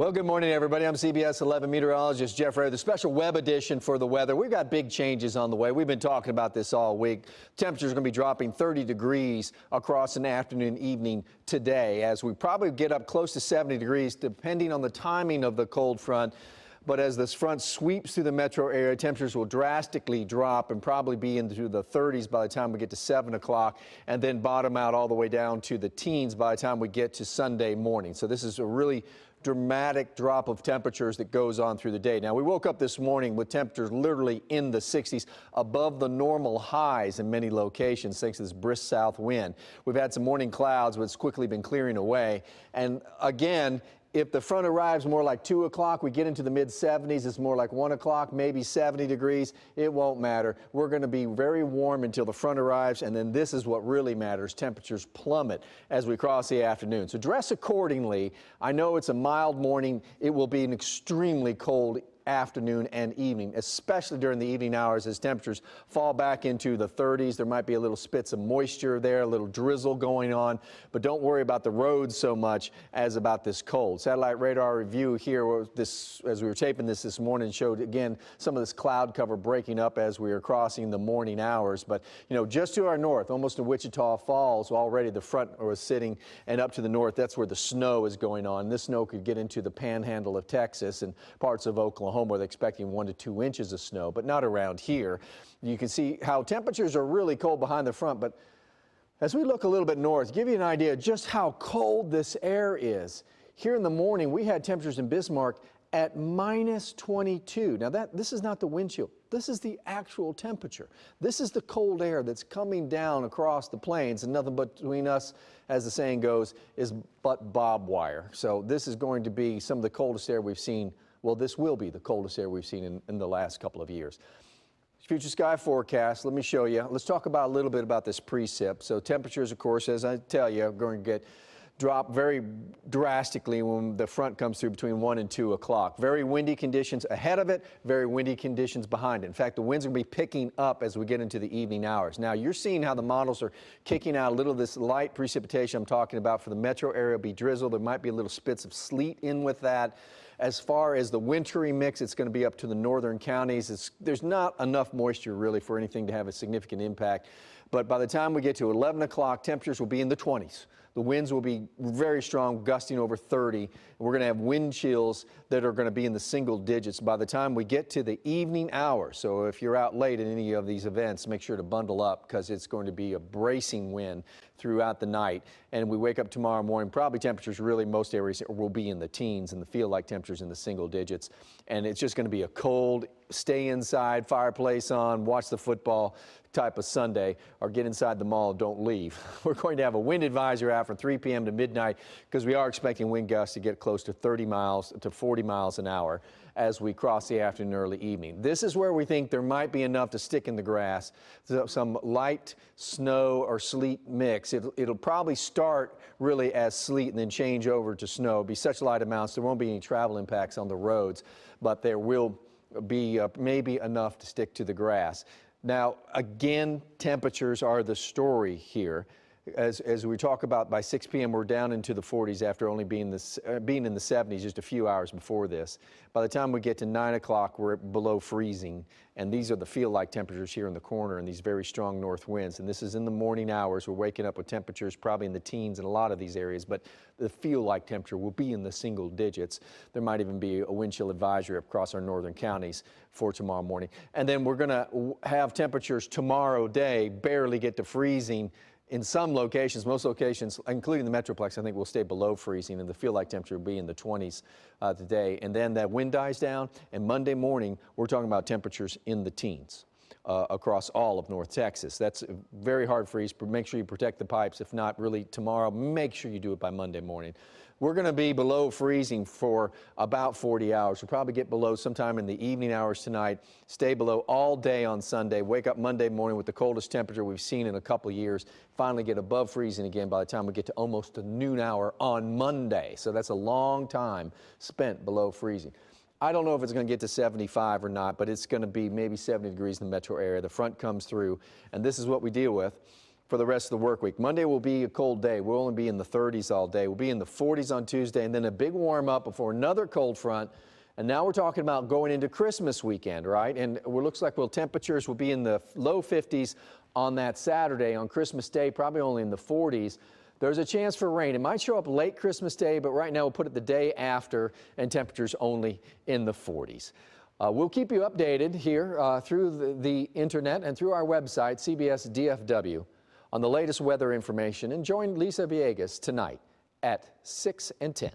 Well, good morning, everybody. I'm CBS 11 meteorologist Jeff Ray, the special web edition for the weather. We've got big changes on the way. We've been talking about this all week. Temperatures are going to be dropping 30 degrees across an afternoon, evening today, as we probably get up close to 70 degrees, depending on the timing of the cold front. But as this front sweeps through the metro area, temperatures will drastically drop and probably be into the 30s by the time we get to 7 o'clock, and then bottom out all the way down to the teens by the time we get to Sunday morning. So this is a really dramatic drop of temperatures that goes on through the day. Now, we woke up this morning with temperatures literally in the 60s, above the normal highs in many locations thanks to this brisk south wind. We've had some morning clouds, but it's quickly been clearing away. And again, if the front arrives more like 2 o'clock, we get into the mid-70s. It's more like 1 o'clock, maybe 70 degrees. It won't matter. We're going to be very warm until the front arrives, and then this is what really matters. Temperatures plummet as we cross the afternoon. So dress accordingly. I know it's a mild morning. It will be an extremely cold afternoon and evening, especially during the evening hours as temperatures fall back into the 30s. There might be a little spits of moisture there, a little drizzle going on, but don't worry about the roads so much as about this cold. Satellite radar review here, as we were taping this morning, showed again some of this cloud cover breaking up as we are crossing the morning hours. But you know, just to our north, almost to Wichita Falls, already the front was sitting, and up to the north, that's where the snow is going on. This snow could get into the panhandle of Texas and parts of Oklahoma, where they're expecting 1 to 2 inches of snow, but not around here. You can see how temperatures are really cold behind the front, but as we look a little bit north, give you an idea just how cold this air is. Here in the morning, we had temperatures in Bismarck at minus 22. Now this is not the wind chill. This is the actual temperature. This is the cold air that's coming down across the plains, and nothing but between us, as the saying goes, is but barbed wire. So this is going to be some of the coldest air we've seen. Well, this will be the coldest air we've seen in the last couple of years. Future sky forecast, let me show you. Let's talk about a little bit about this precip. So temperatures, of course, as I tell you, are going to drop very drastically when the front comes through between 1 and 2 o'clock. Very windy conditions ahead of it, very windy conditions behind it. In fact, the winds are going to be picking up as we get into the evening hours. Now, you're seeing how the models are kicking out a little of this light precipitation I'm talking about for the metro area. Will be drizzle. There might be a little spits of sleet in with that. As far as the wintry mix, it's going to be up to the northern counties. There's not enough moisture really for anything to have a significant impact. But by the time we get to 11 o'clock, temperatures will be in the 20s. The winds will be very strong, gusting over 30. And we're going to have wind chills that are going to be in the single digits by the time we get to the evening hours. So if you're out late at any of these events, make sure to bundle up because it's going to be a bracing wind throughout the night. And we wake up tomorrow morning, probably temperatures really most areas will be in the teens and the feel-like temperatures in the single digits. And it's just going to be a cold, stay inside, fireplace on, watch the football type of Sunday, or get inside the mall, don't leave. We're going to have a wind advisory out from 3 p.m. to midnight because we are expecting wind gusts to get close to 30 miles to 40 miles an hour as we cross the afternoon, early evening. This is where we think there might be enough to stick in the grass, some light snow or sleet mix. It'll probably start really as sleet and then change over to snow. It'll be such light amounts, there won't be any travel impacts on the roads, but there will be maybe enough to stick to the grass. Now, again, temperatures are the story here. As we talk about, by 6 p.m., we're down into the 40s after only being in the 70s just a few hours before this. By the time we get to 9 o'clock, we're below freezing. And these are the feel-like temperatures here in the corner and these very strong north winds. And this is in the morning hours. We're waking up with temperatures probably in the teens in a lot of these areas, but the feel-like temperature will be in the single digits. There might even be a wind chill advisory across our northern counties for tomorrow morning. And then we're going to have temperatures tomorrow day barely get to freezing. In some locations, most locations, including the Metroplex, I think will stay below freezing, and the feel-like temperature will be in the 20s today. And then that wind dies down, and Monday morning, we're talking about temperatures in the teens across all of North Texas. That's a very hard freeze. Make sure you protect the pipes. If not, really tomorrow, make sure you do it by Monday morning. We're going to be below freezing for about 40 hours. We'll probably get below sometime in the evening hours tonight, stay below all day on Sunday, wake up Monday morning with the coldest temperature we've seen in a couple of years, finally get above freezing again by the time we get to almost the noon hour on Monday. So that's a long time spent below freezing. I don't know if it's going to get to 75 or not, but it's going to be maybe 70 degrees in the metro area. The front comes through, and this is what we deal with for the rest of the work week. Monday will be a cold day. We'll only be in the 30s all day. We'll be in the 40s on Tuesday, and then a big warm up before another cold front. And now we're talking about going into Christmas weekend, right? And it looks like temperatures will be in the low 50s on that Saturday. On Christmas Day, probably only in the 40s. There's a chance for rain. It might show up late Christmas Day, but right now we'll put it the day after, and temperatures only in the 40s. We'll keep you updated here through the internet and through our website, CBS DFW, on the latest weather information. And join Lisa Villegas tonight at 6 and 10.